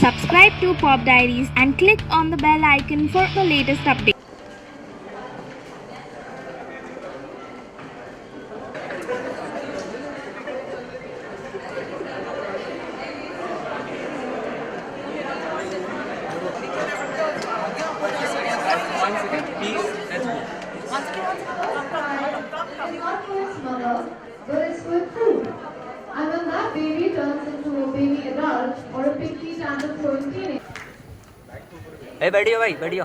Subscribe to Pop Diaries and click on the bell icon for the latest updates. Mother, but it's good food. And when that baby turns into a baby adult or a picky tantrum throwing teenager. Hey, बैठियो भाई बैठियो.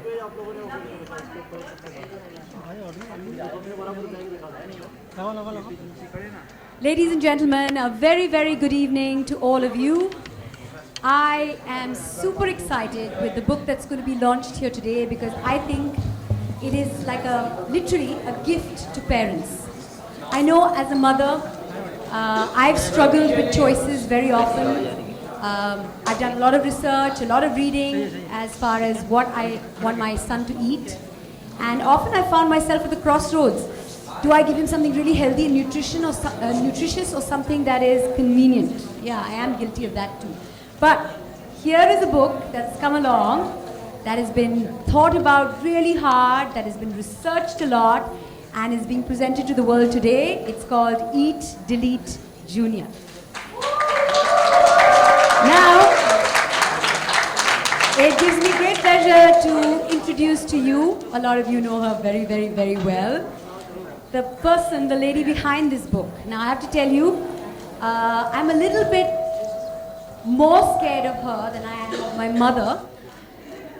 Ladies and gentlemen, a very, very good evening to all of you. I am super excited with the book that's going to be launched here today because I think it is like literally a gift to parents. I know as a mother, I've struggled with choices very often. I've done a lot of research, a lot of reading as far as what I want my son to eat. And often I found myself at the crossroads. Do I give him something really healthy and nutritious or something that is convenient? Yeah, I am guilty of that too. But here is a book that's come along that has been thought about really hard, that has been researched a lot, and is being presented to the world today. It's called Eat, Delete, Junior. Now, it gives me great pleasure to introduce to you, a lot of you know her very, very, very well, the person, the lady behind this book. Now, I have to tell you, I'm a little bit more scared of her than I am of my mother,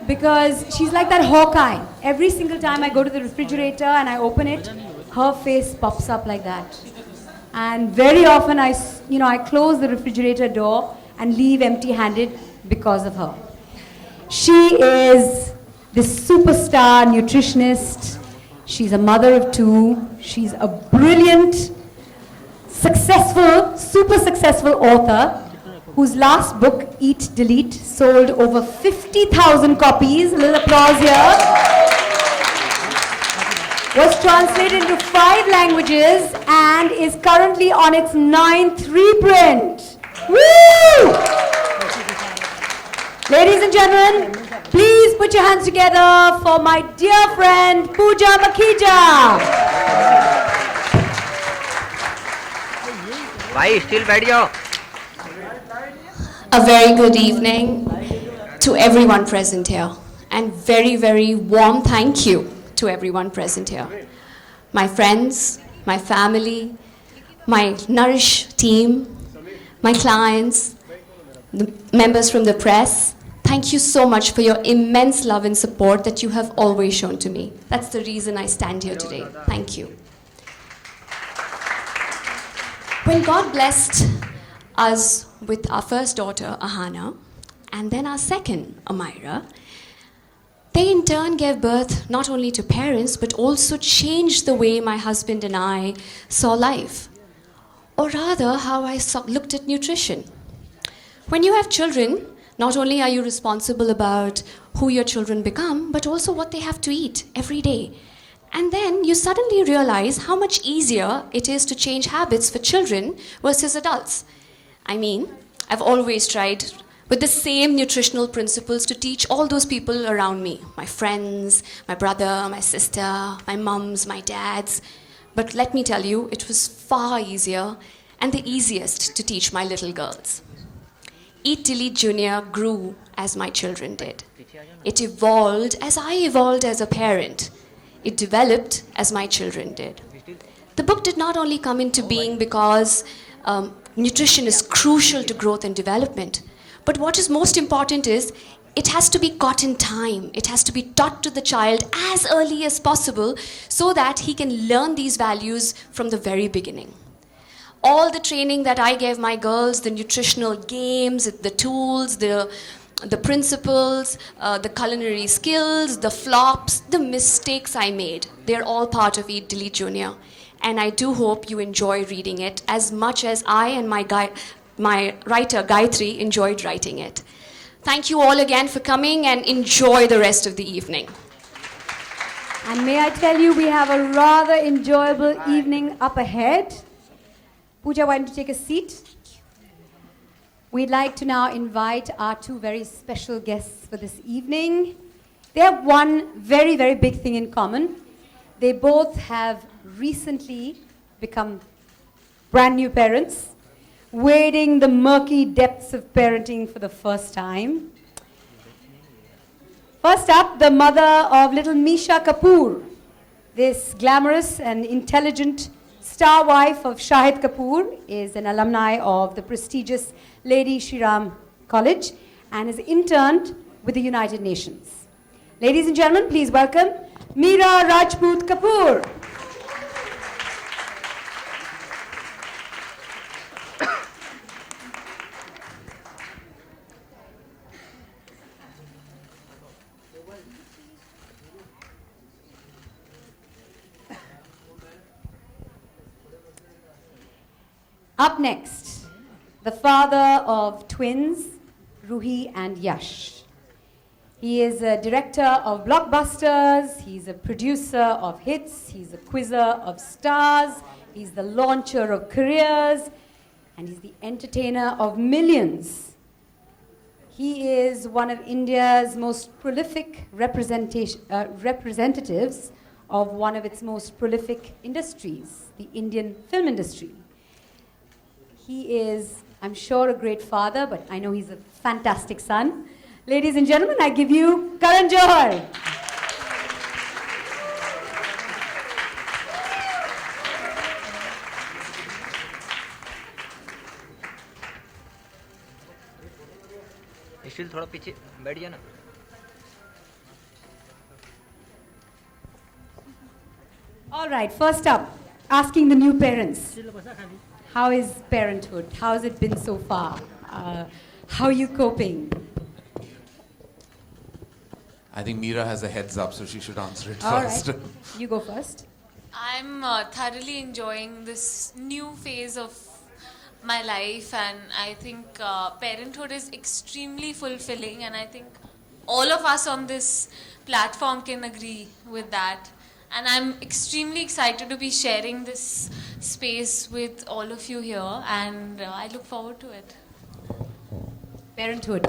because she's like that Hawkeye. Every single time I go to the refrigerator and I open it, her face pops up like that. And very often I close the refrigerator door and leave empty-handed because of her. She is this superstar nutritionist. She's a mother of two. She's a brilliant, super successful author whose last book, Eat, Delete, sold over 50,000 copies, a little applause here, was translated into 5 languages and is currently on its 9th reprint. Woo! Ladies and gentlemen, please put your hands together for my dear friend, Pooja Makhija. भाई still बैठियो. A very good evening to everyone present here, and very, very warm thank you to everyone present here. My friends, my family, my Nourish team, my clients, the members from the press, thank you so much for your immense love and support that you have always shown to me. That's the reason I stand here today. Thank you. When God blessed us with our first daughter, Ahana, and then our second, Amira, they in turn gave birth not only to parents, but also changed the way my husband and I saw life, or rather how I looked at nutrition. When you have children, not only are you responsible about who your children become, but also what they have to eat every day. And then you suddenly realize how much easier it is to change habits for children versus adults. I mean, I've always tried with the same nutritional principles to teach all those people around me, my friends, my brother, my sister, my mums, my dads. But let me tell you, it was far easier and the easiest to teach my little girls. Eat, Delete, Junior grew as my children did. It evolved as I evolved as a parent. It developed as my children did. The book did not only come into being because nutrition is crucial to growth and development. But what is most important is it has to be got in time. It has to be taught to the child as early as possible so that he can learn these values from the very beginning. All the training that I gave my girls, the nutritional games, the tools, the principles, the culinary skills, the flops, the mistakes I made, they're all part of Eat, Delete, Junior. And I do hope you enjoy reading it as much as I and my writer, Gayatri, enjoyed writing it. Thank you all again for coming and enjoy the rest of the evening. And may I tell you, we have a rather enjoyable evening up ahead. Pooja, why don't you take a seat? We'd like to now invite our two very special guests for this evening. They have one very, very big thing in common. They both have recently become brand new parents, wading the murky depths of parenting for the first time. First up, the mother of little Misha Kapoor. This glamorous and intelligent star wife of Shahid Kapoor is an alumni of the prestigious Lady Shriram College and is interned with the United Nations. Ladies and gentlemen, please welcome Mira Rajput Kapoor. Up next, the father of twins, Ruhi and Yash. He is a director of blockbusters, he's a producer of hits, he's a quizzer of stars, he's the launcher of careers, and he's the entertainer of millions. He is one of India's most prolific representatives of one of its most prolific industries, the Indian film industry. He is, I'm sure, a great father, but I know he's a fantastic son. Ladies and gentlemen, I give you Karan Johar. इशिल थोड़ा पीछे बैठ जा ना. All right, first up, asking the new parents. How is parenthood? How has it been so far? How are you coping? I think Mira has a heads up, so she should answer it All first. right, you go first. I'm thoroughly enjoying this new phase of my life, and I think parenthood is extremely fulfilling, and I think all of us on this platform can agree with that. And I'm extremely excited to be sharing this space with all of you here, and I look forward to it. Parenthood.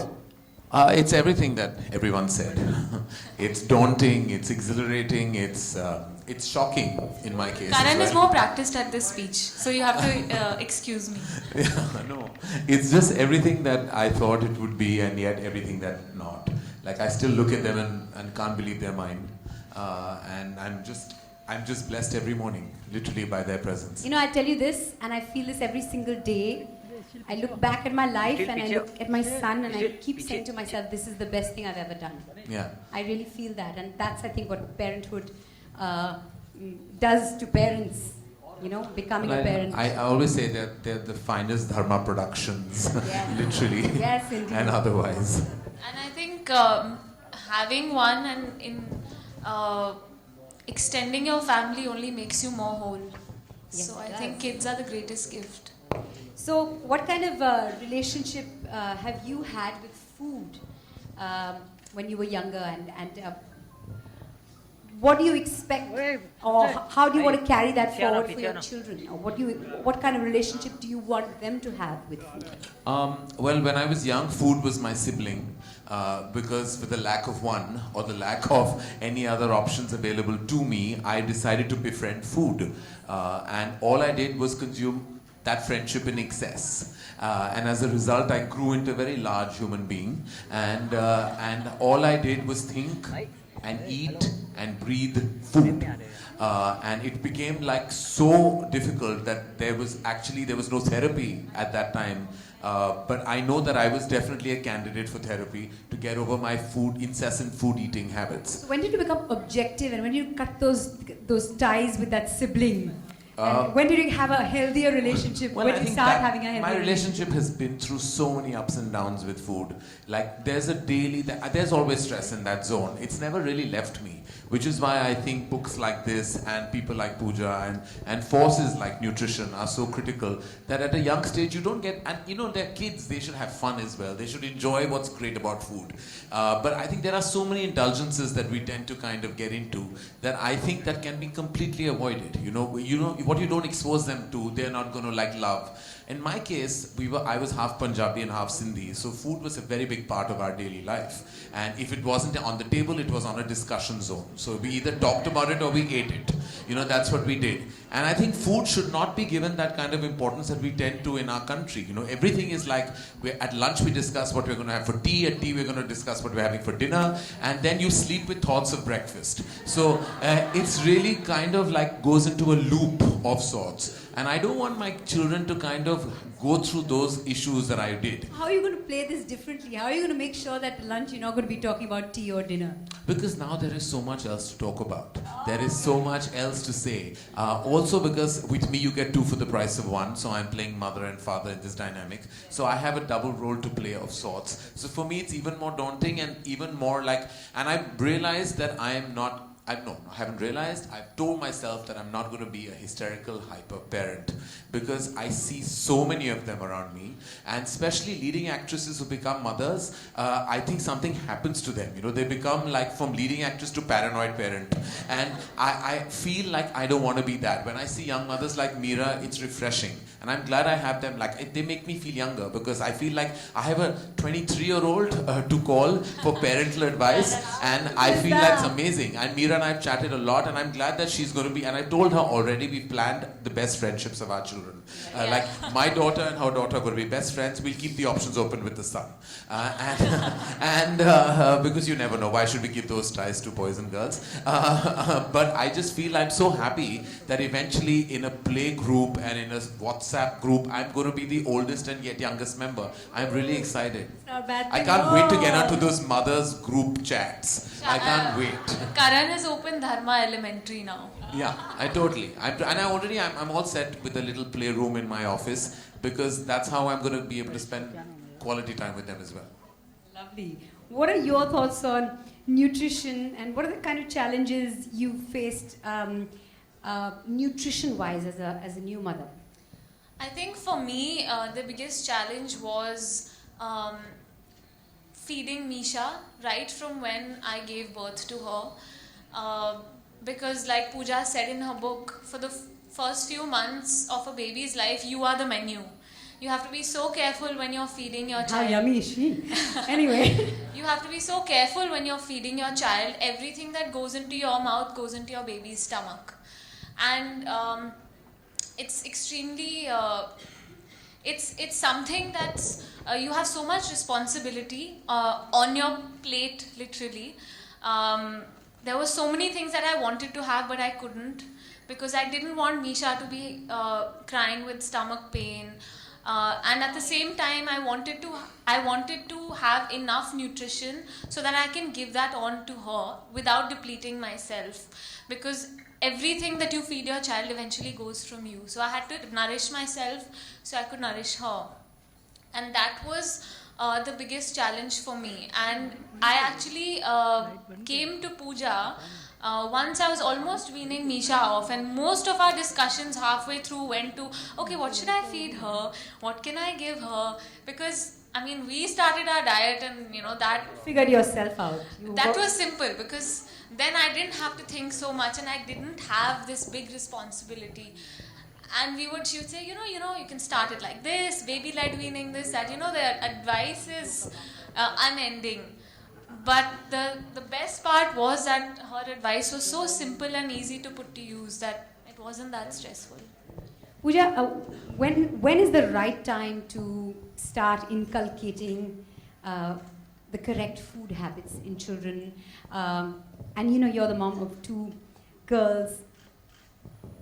It's everything that everyone said. It's daunting, it's exhilarating, it's shocking in my case. Karan as is well. more practiced at this speech, so you have to excuse me. Yeah, no, it's just everything that I thought it would be, and yet everything that not. Like, I still look at them and can't believe they're mine. And I'm just blessed every morning, literally, by their presence. You know, I tell you this, and I feel this every single day. I look back at my life and I look at my son and I keep saying to myself, this is the best thing I've ever done. Yeah. I really feel that, and that's, I think, what parenthood does to parents. You know, becoming a parent. I always say that they're the finest dharma productions, Yes. literally, Yes, indeed. and otherwise. And I think having one and extending your family only makes you more whole. Yes, So I it think does. kids are the greatest gift. So, what kind of relationship have you had with food when you were younger, and what do you expect, or how do you want to carry that forward for your children? Or what kind of relationship do you want them to have with food? Well, when I was young, food was my sibling, because with the lack of one or the lack of any other options available to me, I decided to befriend food, and all I did was consume that friendship in excess, and as a result, I grew into a very large human being, and all I did was think and eat and breathe food, and it became like so difficult that there was no therapy at that time, but I know that I was definitely a candidate for therapy to get over my incessant food eating habits. So when did you become objective, and when did you cut those ties with that sibling? And when did you have a healthier relationship? Well, when I did you think start that having a healthier my relationship has been through so many ups and downs with food. Like, there's always stress in that zone. It's never really left me, which is why I think books like this and people like Pooja and forces like nutrition are so critical, that at a young stage you don't get, and you know, they're kids, they should have fun as well. They should enjoy what's great about food. But I think there are so many indulgences that we tend to kind of get into that I think that can be completely avoided. You know, what you don't expose them to, they're not going to like love. In my case, I was half Punjabi and half Sindhi, so food was a very big part of our daily life. And if it wasn't on the table, it was on a discussion zone. So we either talked about it or we ate it. That's what we did. And I think food should not be given that kind of importance that we tend to in our country. Everything is like, at lunch we discuss what we're going to have for tea, at tea we're going to discuss what we're having for dinner, and then you sleep with thoughts of breakfast. So it's really kind of like goes into a loop of sorts. And I don't want my children to kind of go through those issues that I did. How are you going to play this differently? How are you going to make sure that at lunch you're not going to be talking about tea or dinner? Because now there is so much else to talk about. There is so much else to say. Also because with me you get two for the price of one. So I'm playing mother and father in this dynamic. So I have a double role to play of sorts. So for me it's even more daunting and even more like... And I've realized that I haven't realized. I've told myself that I'm not going to be a hysterical hyper parent because I see so many of them around me, and especially leading actresses who become mothers. I think something happens to them. They become like from leading actress to paranoid parent, and I feel like I don't want to be that. When I see young mothers like Mira, it's refreshing, and I'm glad I have them. Like they make me feel younger because I feel like I have a 23-year-old to call for parental advice, and I feel that's amazing. And Mira and I've chatted a lot, and I'm glad that she's going to be, and I told her already, we planned the best friendships of our children. Like my daughter and her daughter are going to be best friends. We'll keep the options open with the son. And because you never know, why should we give those ties to boys and girls? But I just feel I'm so happy that eventually in a play group and in a WhatsApp group, I'm going to be the oldest and yet youngest member. I'm really excited. I can't wait to get onto those mothers group chats. I can't wait. Karan has opened Dharma Elementary now. Yeah, I'm all set with a little playroom in my office because that's how I'm going to be able to spend quality time with them as well. Lovely. What are your thoughts on nutrition and what are the kind of challenges you faced nutrition-wise as a new mother? I think for me, the biggest challenge was feeding Misha right from when I gave birth to her. Because like Pooja said in her book, for the first few months of a baby's life, you are the menu. You have to be so careful when you're feeding your child. How yummy is she? Anyway. You have to be so careful when you're feeding your child. Everything that goes into your mouth goes into your baby's stomach. And it's extremely... It's something that's... you have so much responsibility on your plate, literally. There were so many things that I wanted to have, but I couldn't because I didn't want Misha to be crying with stomach pain. And at the same time, I wanted to have enough nutrition so that I can give that on to her without depleting myself. Because everything that you feed your child eventually goes from you. So I had to nourish myself so I could nourish her. And that was the biggest challenge for me. And I actually came to Pooja once I was almost weaning Misha off, and most of our discussions halfway through went to, okay, what should I feed her? What can I give her? Because, I mean, we started our diet and, that... Figured yourself out. That was simple because then I didn't have to think so much and I didn't have this big responsibility. And she would say, you can start it like this, baby-led weaning, this, that. The advice is unending. But the best part was that her advice was so simple and easy to put to use that it wasn't that stressful. Pooja, when is the right time to start inculcating the correct food habits in children? And you're the mom of 2 girls.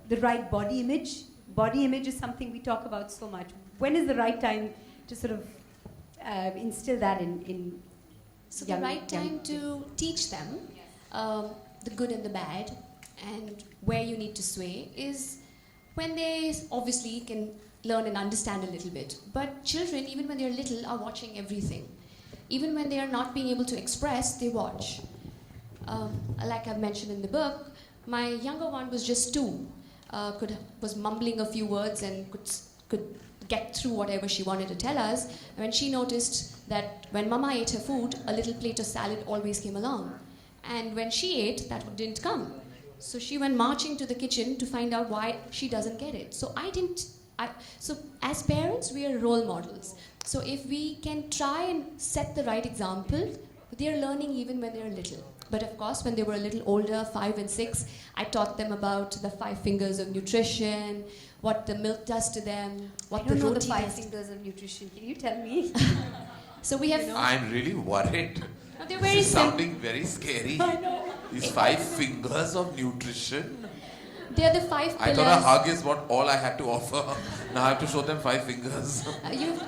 The right body image. Body image is something we talk about so much. When is the right time to sort of instill that in So the right time to teach them the good and the bad and where you need to sway is when they obviously can learn and understand a little bit. But children, even when they're little, are watching everything. Even when they are not being able to express, they watch. Like I've mentioned in the book, my younger one was just 2. Was mumbling a few words and could get through whatever she wanted to tell us. And when she noticed that when Mama ate her food, a little plate of salad always came along. And when she ate, that didn't come. So she went marching to the kitchen to find out why she doesn't get it. So I didn't So as parents, we are role models. So if we can try and set the right example, they're learning even when they're little. But of course, when they were a little older, 5 and 6, I taught them about the 5 fingers of nutrition, what the milk does to them, what I don't the know the roti 5 does. fingers of nutrition. Can you tell me? So we have. I'm really worried. No, they're very This is simple. sounding very scary. I know. These 5 fingers of nutrition. They're the 5 I pillars. thought a hug is what all I had to offer. Now I have to show them 5 fingers.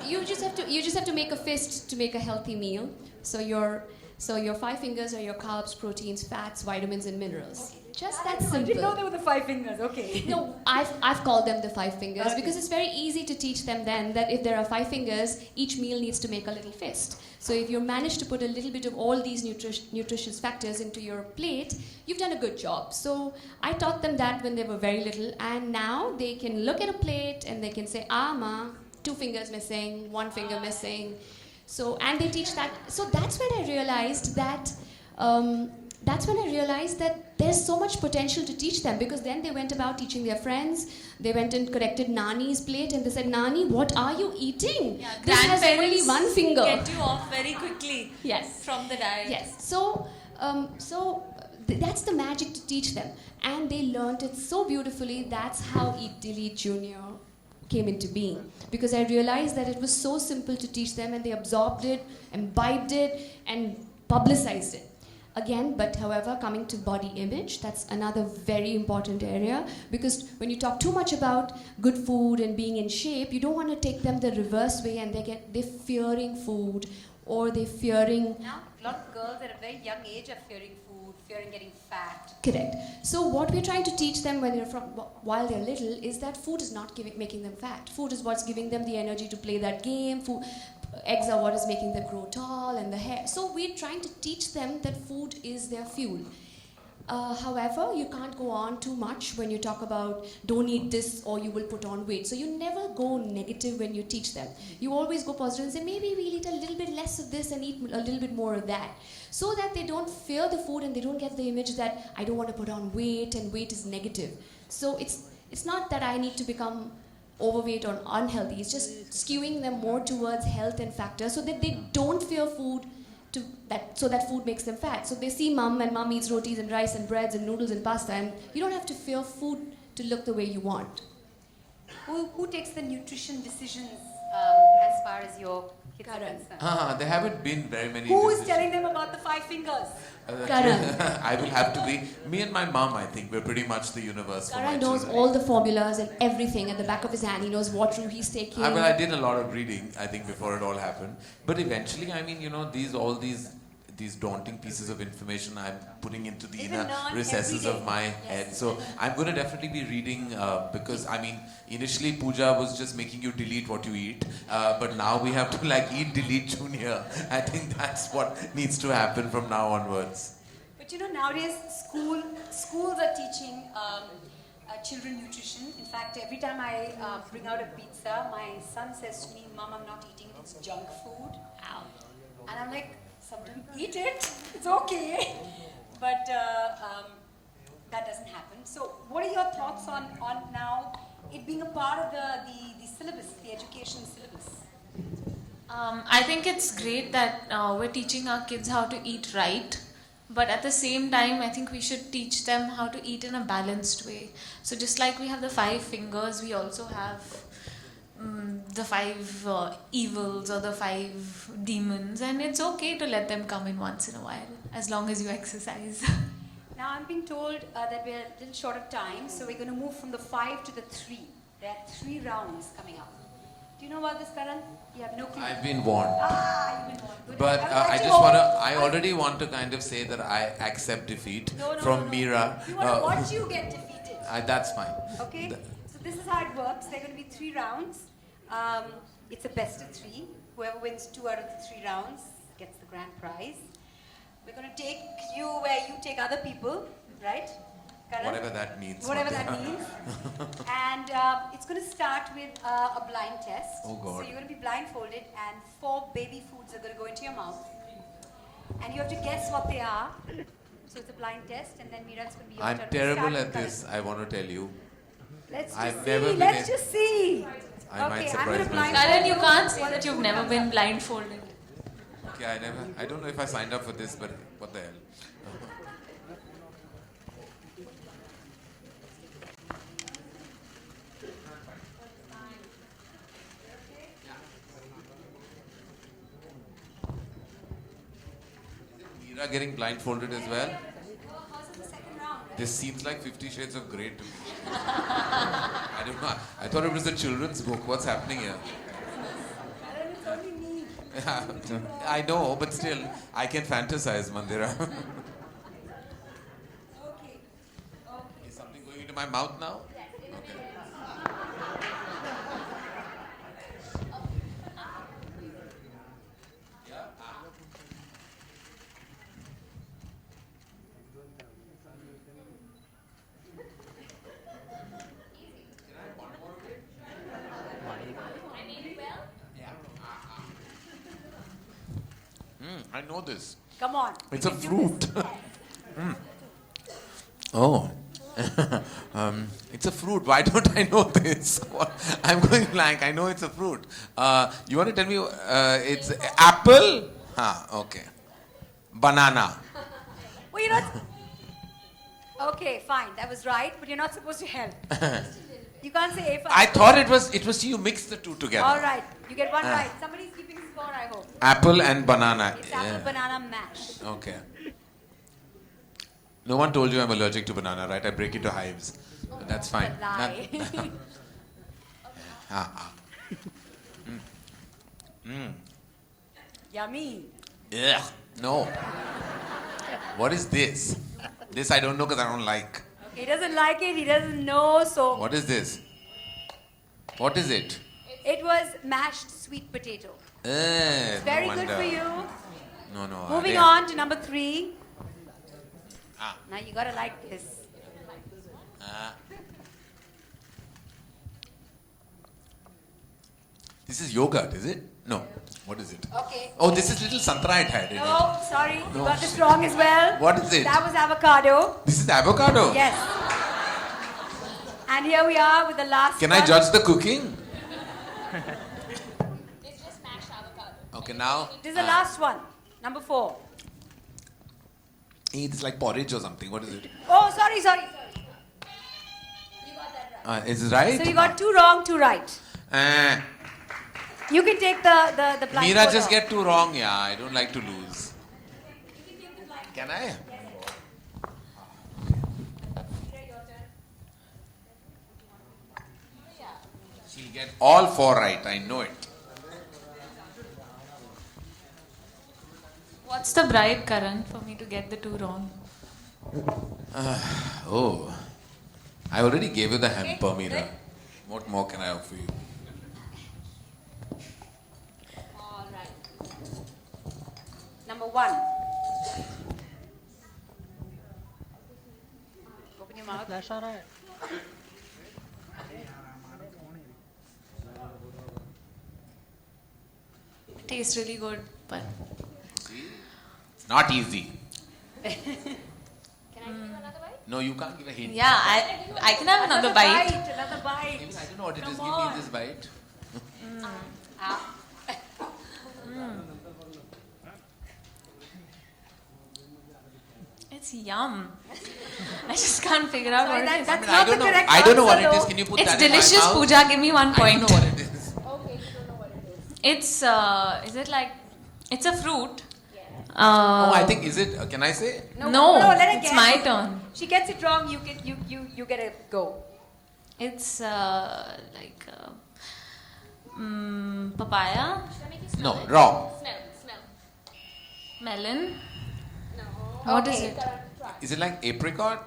You just have to make a fist to make a healthy meal. So your 5 fingers are your carbs, proteins, fats, vitamins, and minerals. Just that simple. I didn't know they were the 5 fingers. Okay. No, I've called them the 5 fingers because it's very easy to teach them then that if there are 5 fingers, each meal needs to make a little fist. So if you manage to put a little bit of all these nutritious factors into your plate, you've done a good job. So I taught them that when they were very little, and now they can look at a plate and they can say, ma, 2 fingers missing, 1 finger missing. So, and they teach that. So that's when I realized that there's so much potential to teach them, because then they went about teaching their friends. They went and corrected Nani's plate and they said, Nani, what are you eating? Yeah, This has only 1 finger. Get you off very quickly. Yes. From the diet. Yes. So that's the magic to teach them. And they learned it so beautifully. That's how Eat Delete Junior came into being, because I realized that it was so simple to teach them, and they absorbed it, imbibed it, and publicized it. Again, but however, coming to body image, that's another very important area, because when you talk too much about good food and being in shape, you don't want to take them the reverse way, and they're fearing food, or they're fearing. Now, a lot of girls at a very young age are fearing food, fearing getting fat. Correct. So what we're trying to teach them while they're little is that food is not making them fat. Food is what's giving them the energy to play that game. Eggs are what is making them grow tall, and the hair. So we're trying to teach them that food is their fuel. However, you can't go on too much when you talk about don't eat this or you will put on weight. So you never go negative when you teach them. You always go positive and say, maybe we'll eat a little bit less of this and eat a little bit more of that. So that they don't fear the food and they don't get the image that I don't want to put on weight and weight is negative. So it's not that I need to become overweight or unhealthy. It's just skewing them more towards health and factors so that they don't fear food, so that food makes them fat. So they see mum, and mum eats rotis and rice and breads and noodles and pasta, and you don't have to fear food to look the way you want. Who takes the nutrition decisions as far as your kids are concerned? There haven't been very many. Who is decisions. telling them about the 5 fingers? Karan. I will have to be. Me and my mom, I think, we're pretty much the universe for my Karan knows children. all the formulas and everything at the back of his hand. He knows what route he's taking. Well, I did a lot of reading, I think, before it all happened. But eventually, I mean, these daunting pieces of information I'm putting into the Even inner learn recesses every of day. my head. So I'm going to definitely be reading because, I mean, initially Pooja was just making you delete what you eat. But now we have to eat, delete Junior. I think that's what needs to happen from now onwards. But nowadays schools are teaching children nutrition. In fact, every time I bring out a pizza, my son says to me, Mom, I'm not eating it, it's junk food. Ow. And I'm like, sometimes eat it, it's okay. But that doesn't happen. So what are your thoughts on now it being a part of the syllabus, the education syllabus? I think it's great that we're teaching our kids how to eat right. But at the same time, I think we should teach them how to eat in a balanced way. So just like we have the 5 fingers, we also have the 5 evils or the 5 demons. And it's okay to let them come in once in a while, as long as you exercise. Now I'm being told that we're a little short of time, so we're going to move from the 5 to the 3. There are 3 rounds coming up. Do you know about this, Karan? You have no clue. I've been warned. You've been warned. Good. But I already want to kind of say that I accept defeat from Mira. We want to watch you get defeated. That's fine. Okay? So this is how it works. There are going to be 3 rounds. It's a best of 3. Whoever wins 2 out of the 3 rounds gets the grand prize. We're going to take you where you take other people, right? Karan? Whatever that means. Whatever that means. And it's going to start with a blind test. Oh God. So you're going to be blindfolded and 4 baby foods are going to go into your mouth. And you have to guess what they are. So it's a blind test, and then Mira, it's going to be your turn. I'm terrible at this, I want to tell you. Let's I've just never see. been Let's in- just see. I might Okay, I'm surprise going to myself. blind. Karan, you can't say that you've never been blindfolded. Okay, I don't know if I signed up for this, but what the hell. Mira getting blindfolded as well? This seems like 50 Shades of Grey to me. I don't know. I thought it was a children's book. What's happening here? Yeah, I know, but still, I can fantasize, Mandira. Is something going into my mouth now? Okay. I know this. Come on. It's a fruit. Oh. It's a fruit. Why don't I know this? I'm going blank. I know it's a fruit. You want to tell me it's apple? Okay. Banana. Well, you're not. Okay, fine. That was right, but you're not supposed to help. You can't say A for I apple. thought it was you mix the two together. All right. You get one right. Somebody's keeping score, I hope. Apple and banana. It's apple banana mash. Okay. No one told you I'm allergic to banana, right? I break into hives. But that's fine. A lie. Yummy. Ugh. No. What is this? This I don't know because I don't like. He doesn't like it. He doesn't know. So What is this? What is it? it was mashed sweet potato. Very good for you. No. Moving on to number 3. Ah. Now you gotta like this. This is yogurt, is it? No. What is it? Okay. Oh, this is little santra it had in it. No, sorry. You No. got this wrong as well. What is it? That was avocado. This is avocado. Yes. And here we are with the last Can one. I judge the cooking? Okay, now. This is the last one. Number 4. It's like porridge or something. What is it? Oh, sorry. You got that right. Is it right? So you got 2 wrong, 2 right. Uh, You can take the blind. Mira photo. just get 2 wrong. Yeah, I don't like to lose. Can I? She'll get all 4 right. I know it. What's the bribe, Karan, for me to get the 2 wrong? Oh, I already gave you the hamper, Mira. What more can I offer you? All right. Number 1. Open your mouth. Tastes really good, but It's not easy. Can I give another bite? No, you can't give a hint. yeah, I can have another bite. Another bite. Even I don't know what it is. Come Give me on. this bite. It's yum. I just can't figure out what it is. That's I not don't the know. correct I don't know what answer, it is. though. Can you put It's that in my delicious, mouth? Pooja. Give me 1 I point. don't know what it is. It's is it like it's a fruit? Oh, I think is it? Can I say? No, let her it's guess. my turn. She gets it wrong, you get a go. It's like papaya, No, wrong. melon. What is Okay. it? Is it like apricot?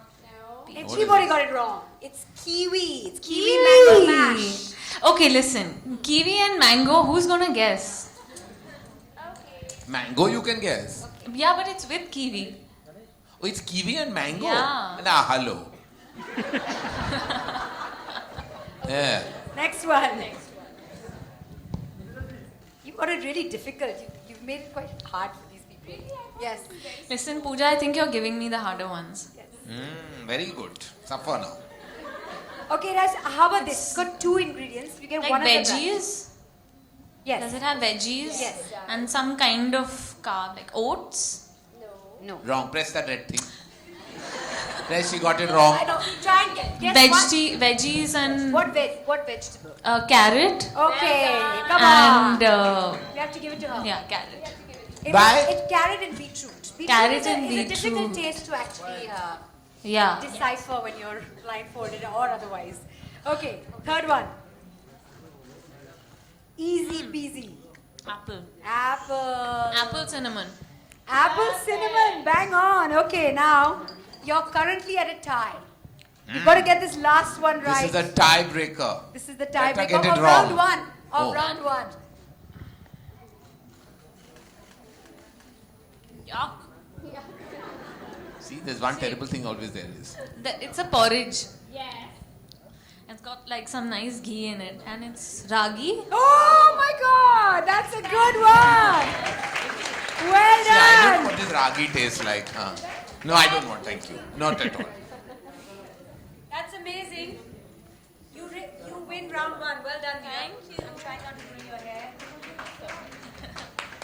And What she is already it? got it wrong. It's kiwi. It's kiwi mango mash. Okay, listen. Kiwi and mango. Who's gonna guess? Mango, you can guess. Yeah, but it's with kiwi. Oh, it's kiwi and mango? Yeah. Nah, hello. Yeah. Next one. You got it really difficult. You've made it quite hard for these people. Yes. Listen, Pooja, I think you're giving me the harder ones. Very good. Suffer now. Okay, guys, how about this? It's got 2 ingredients. You get Like one of veggies? Yes. Does it have veggies? Yes. And some kind of carb, like oats? No. Wrong. Press that red thing. Press, she got it wrong. I don't. Try and guess Veggies and What vegetable? carrot. Okay, come on. And We have to give it to her. yeah, carrot. It's carrot and beetroot. Carrot is and a difficult beetroot. taste to actually Yeah. decipher when you're blindfolded or otherwise. Okay, third one. Easy peasy. Apple. Apple. Cinnamon. Apple cinnamon. Bang on. Okay, now you're currently at a tie. You've got to get this last one right. This is the tiebreaker. This is the Better tiebreaker get it of round wrong. one. Oh. Round one. Yuck. See, there's one terrible thing always there is. It's a porridge. Yeah. It's got like some nice ghee in it, and it's ragi. Oh my God, that's a good one. Well See, I don't know done. what this ragi tastes like. No, I don't want, thank you. Not at all. That's amazing. You win round one. Well done. Thank you. I'm trying not to ruin your hair.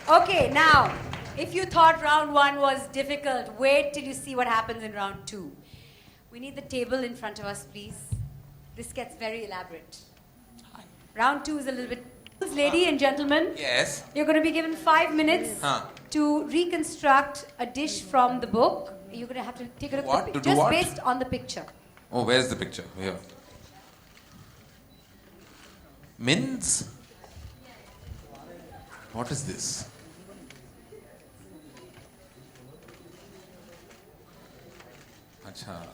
Okay, now, if you thought round one was difficult, wait till you see what happens in round two. We need the table in front of us, please. This gets very elaborate. Round two is a little bit... Ladies and gentlemen, Yes. you're going to be given 5 minutes to reconstruct a dish from the book. You're going to have to take a look What? at the To do picture, just what? based on the picture. Oh, where's the picture? Here. Mince? What is this? Acha.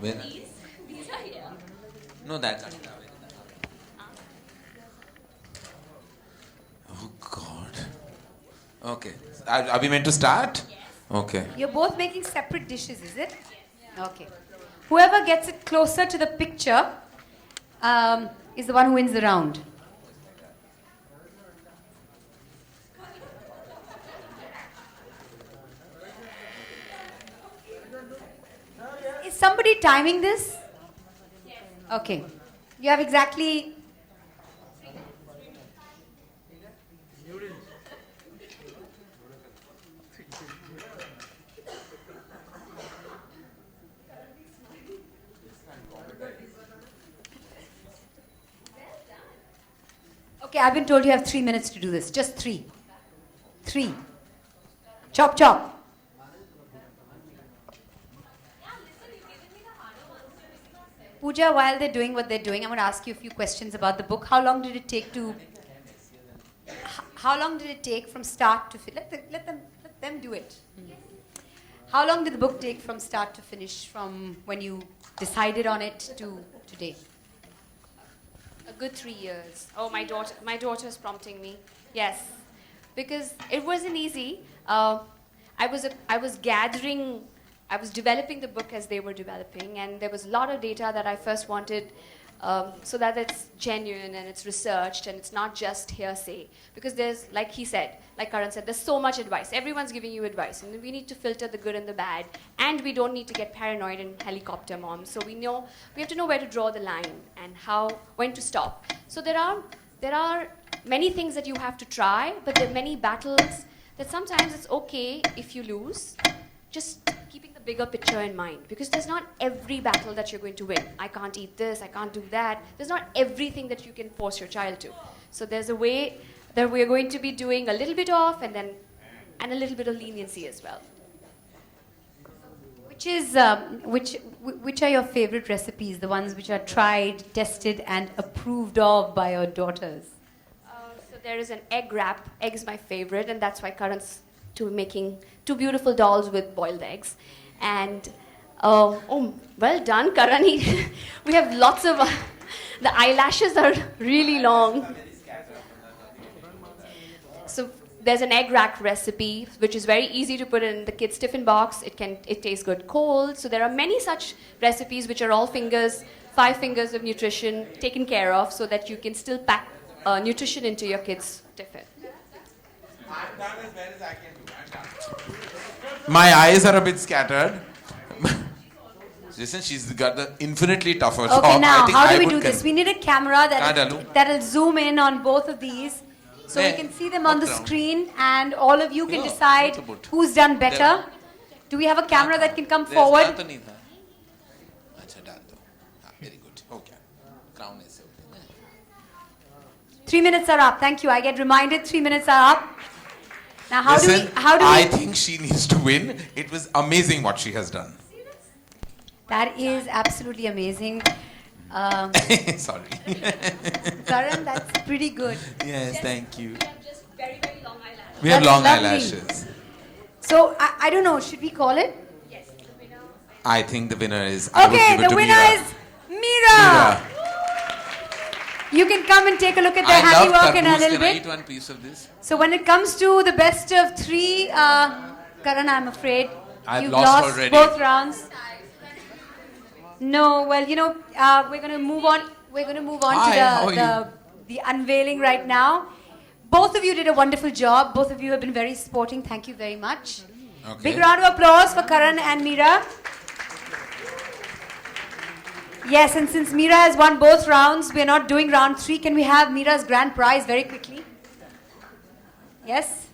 Where are these? These are here. No, that's not. Oh God. Okay. Are we meant to start? Yes. Okay. You're both making separate dishes, is it? Yes. Okay. Whoever gets it closer to the picture is the one who wins the round. Is somebody timing this? Yes. Okay. You have exactly... Okay, I've been told you have 3 minutes to do this. Just 3. 3. Chop, chop. Pooja, while they're doing what they're doing, I'm going to ask you a few questions about the book. How long did it take to... How long did it take from start to... Let them do it. How long did the book take from start to finish, from when you decided on it to today? A good 3 years. Oh, my daughter's prompting me. Yes, because it wasn't easy. I was developing the book as they were developing, and there was a lot of data that I first wanted so that it's genuine and it's researched and it's not just hearsay. Because there's, like he said, like Karan said, there's so much advice. Everyone's giving you advice, and we need to filter the good and the bad, and we don't need to get paranoid and helicopter mom. So we have to know where to draw the line and when to stop. So there are many things that you have to try, but there are many battles that sometimes it's okay if you lose. Just keeping the bigger picture in mind, because there's not every battle that you're going to win. I can't eat this, I can't do that. There's not everything that you can force your child to. So there's a way that we're going to be doing a little bit of, and a little bit of leniency as well. Which are your favorite recipes, the ones which are tried, tested, and approved of by your daughters? So there is an egg wrap. Egg is my favorite, and that's why Karan's making 2 beautiful dolls with boiled eggs. And well done, Karan. We have lots of the eyelashes are really long. So there's an egg rack recipe, which is very easy to put in the kids' tiffin box. It tastes good cold. So there are many such recipes which are all 5 fingers of nutrition taken care of, so that you can still pack nutrition into your kids' tiffin. I'm done as well as I can do. I'm done. My eyes are a bit scattered. Listen, she's got the infinitely tougher job. Okay, now, I think how do I we would do this? We need a camera Kadalu. that'll zoom in on both of these. So we There. can see them on the Background. screen and all of you can Yeah, decide that's a boot. who's done better. Do we have a camera that can come forward? Acha, dal do. Very good. Okay. Crown is okay. 3 minutes are up. Thank you. I get reminded 3 minutes are up. Now, how do Listen, we? I think she needs to win. It was amazing what she has done. That is absolutely amazing. Sorry. Karan, that's pretty good. Yes, thank you. Just very, very long eyelashes. We have That's long lovely. eyelashes. So I don't know. Should we call it? I think the winner is. I would Okay, give it the to winner Mira. is Mira. Mira. You can come and take a look at their I love handiwork in a tarboos. little Can I bit. eat one piece of this? So when it comes to the best of three, Karan, I'm afraid I've you've lost lost already. both rounds. No, well, you know, we're going to move on. We're going to move on Hi, how to are the unveiling right now. Both of you did a wonderful job. Both of you have been very sporting. Thank you very much. Okay. Big round of applause for Karan and Mira. Yes, and since Mira has won both rounds, we're not doing round 3. Can we have Mira's grand prize very quickly? Yes?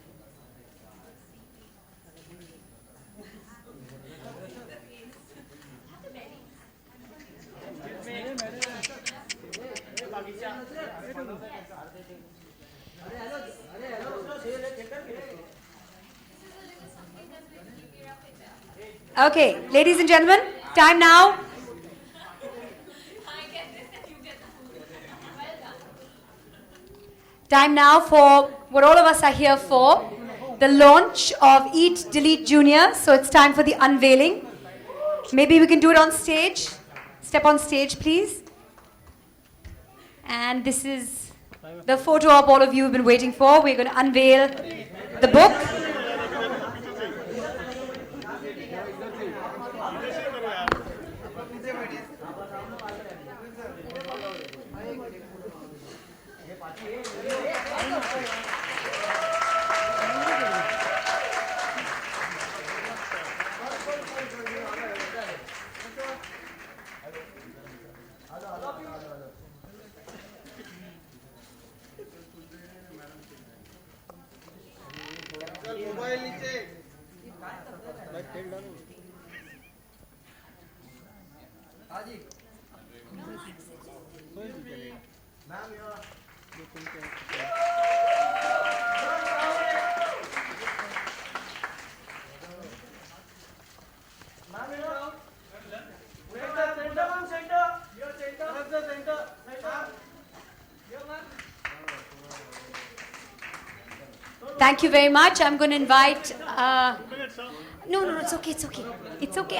Okay, ladies and gentlemen, time now. Time now for what all of us are here for, the launch of Eat Delete Junior. So it's time for the unveiling. Maybe we can do it on stage. Step on stage, please. And this is the photo op all of you have been waiting for. We're going to unveil the book. Thank you very much. I'm going to invite. No, it's okay. It's okay. It's okay.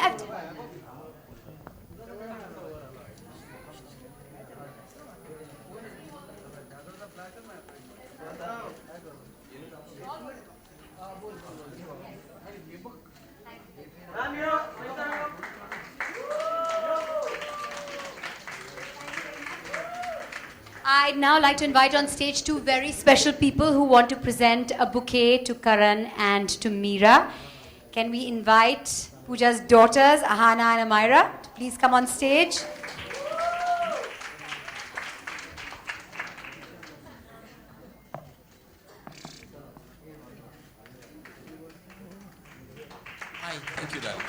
I'd now like to invite on stage 2 very special people who want to present a bouquet to Karan and to Mira. Can we invite Pooja's daughters, Ahana and Amira, to please come on stage? Hi, thank you, darling.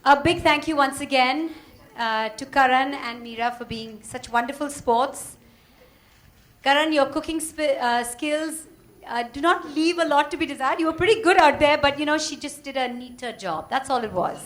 A big thank you once again to Karan and Mira for being such wonderful sports. Karan, your cooking skills do not leave a lot to be desired. You were pretty good out there, but you know, she just did a neater job. That's all it was.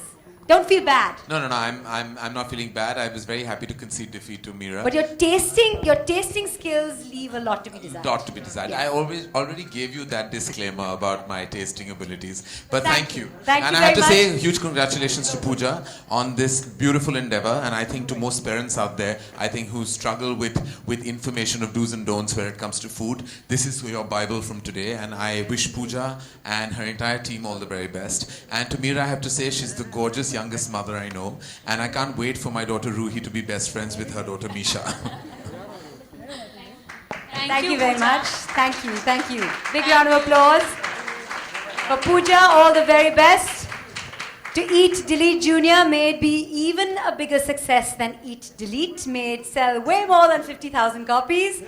Don't feel bad. No. I'm not feeling bad. I was very happy to concede defeat to Mira. But your tasting skills leave a lot to be desired. Lot to be desired. Yes. I already gave you that disclaimer about my tasting abilities. But thank you. Thank and you I have very to say much. huge congratulations to Pooja on this beautiful endeavor. And I think to most parents out there, I think who struggle with information of do's and don'ts when it comes to food, this is your Bible from today. And I wish Pooja and her entire team all the very best. And to Mira, I have to say she's the gorgeous youngest mother I know. And I can't wait for my daughter Ruhi to be best friends with her daughter Misha. Thank you very much. Thank you. Big round of applause for Pooja. All the very best. To Eat Delete Junior, may it be even a bigger success than Eat Delete. May it sell way more than 50,000 copies.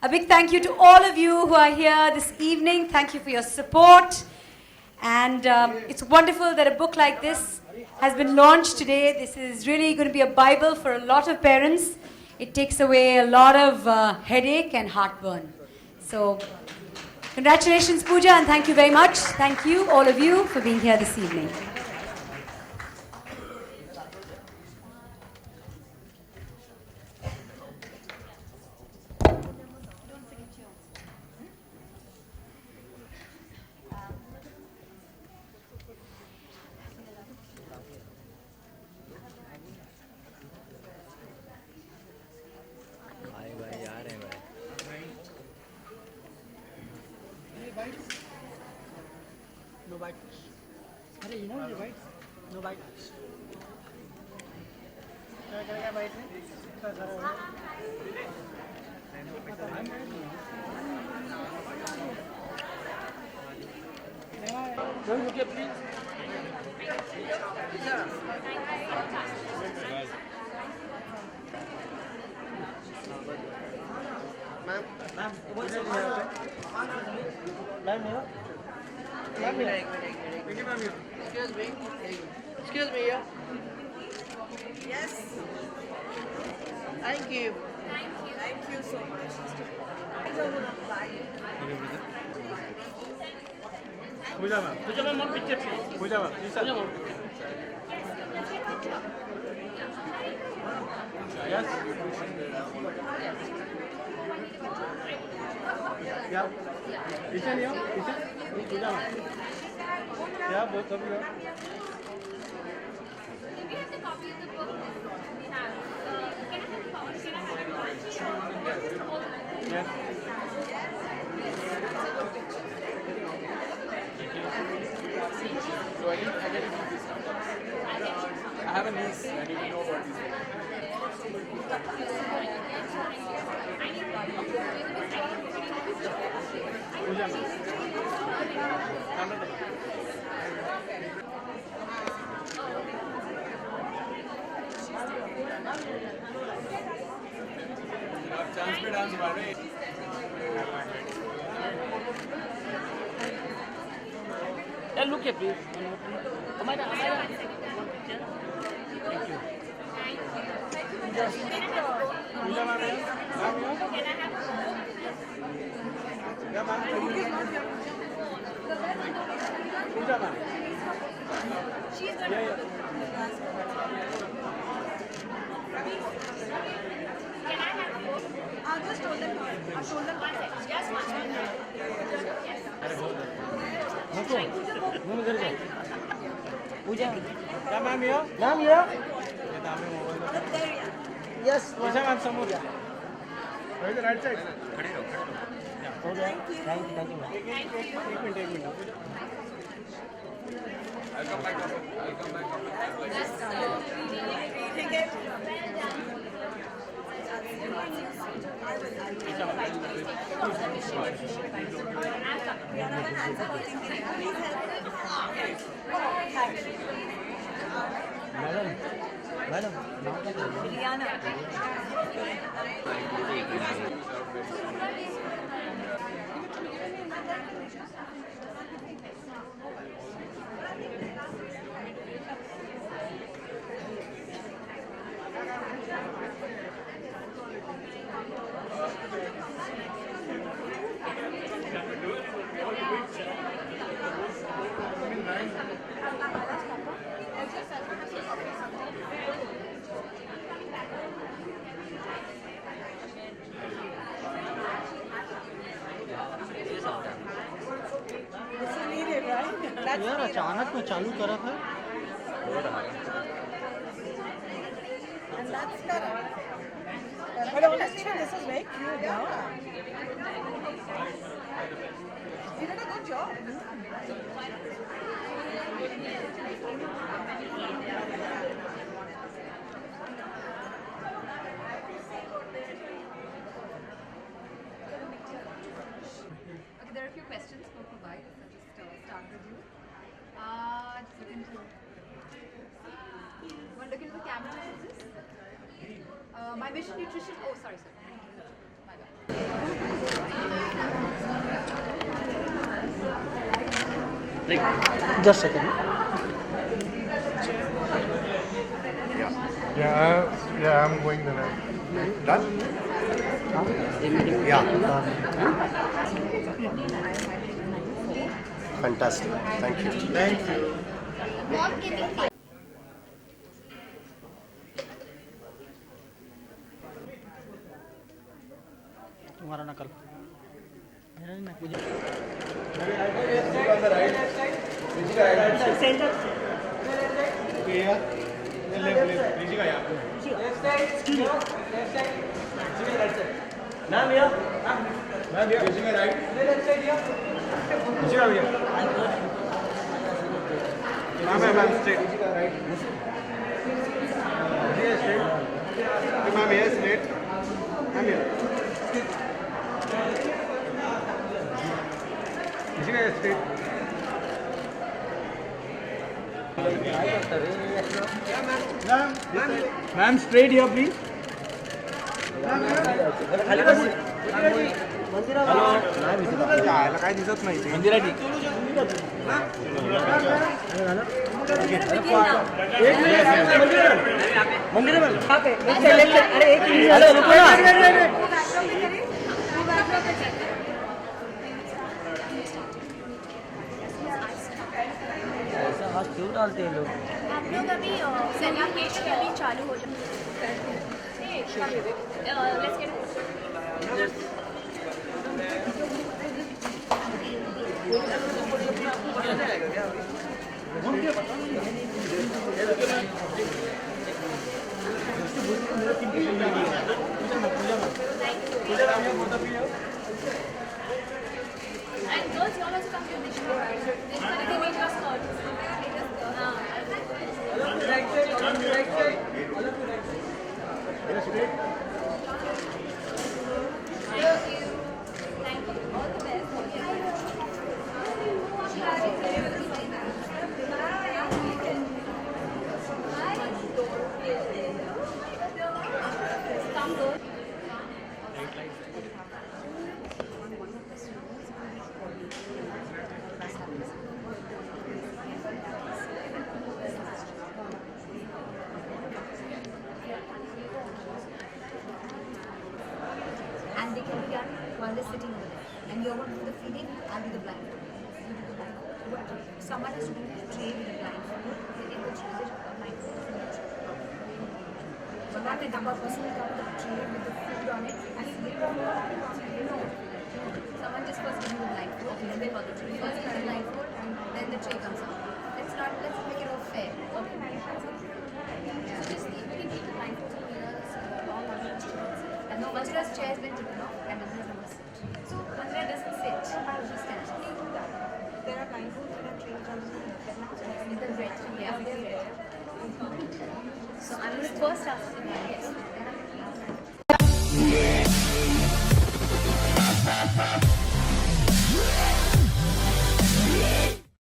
A big thank you to all of you who are here this evening. Thank you for your support. And it's wonderful that a book like this has been launched today. This is really going to be a Bible for a lot of parents. It takes away a lot of headache and heartburn. So, congratulations, Pooja, and thank you very much. Thank you, all of you, for being here this evening. No bite. अरे you know you bite. No bite. क्या bite है? Don't look at please. Ma'am, what's your name? Ma'am, here. Excuse me. Excuse me, yeah. Yes. Thank you. Thank you so much. Pooja ma'am, one picture please. Pooja ma'am, please sir. Yes. Yeah. Ishan here. Ishan. Pooja ma'am. Yeah, both of you. Yes. So I have a niece. I need to know about this. Pooja ma'am. Chance पे dance मार रहे हैं। Look at please. Amira. Thank you. Pooja ma'am, yeah, ma'am. Pooja ma'am. Yeah. I'll just hold them. I'll hold them. Just one second. Pooja. Yeah, ma'am, here. Ma'am, here. Yes. Pooja ma'am, somewhere. Where is the right side? Yeah. Okay. Thank you. Take minute. I'll come back. Madam. Can we do it? यार अचानक में चालू करा था. And that's Karan. But honestly, this is very cute. Yeah. You did a good job. Okay, there are a few questions for Provide. I'll just start with you. Just look into. Want to look into the camera lenses? My mission nutrition. Oh, sorry. My bad. Just a second. Yeah, I'm going the way. Done? Yeah. Fantastic. Thank you. Thank you. तुम्हारा नकल. मेरा नहीं ना पूजा. Ma'am, straight here, please. काय दिसत नाही मंदिरा ठीक. मंदिर हाथ क्यों डालते हैं लोग. हम लोग अभी सेलिब्रेशन अभी चालू हो जाए. And girls, y'all also come to this show. This one is the major skirt. right side. Thank you. Thank you. All the best. Come good. And they can be done while they're sitting over there. And you're going to do the feeding, I'll do the blindfold. You do the blindfold. Someone has to do the tray with the blindfold. They can choose it or blindfold. So that the number person will come with the tray with the food on it and feed it. No. Someone just first give you the blindfold, then they follow the tray. First give the blindfold, then the tray comes out. Let's make it all fair. Okay. So just we can take the blindfold and all other chairs. And no, Manjula's chair has been taken off and Manjula doesn't sit. So Manjula doesn't sit. She stands. There are blindfolds that are trained on With the red, yeah, they're red. So I'm going to first ask him, yes.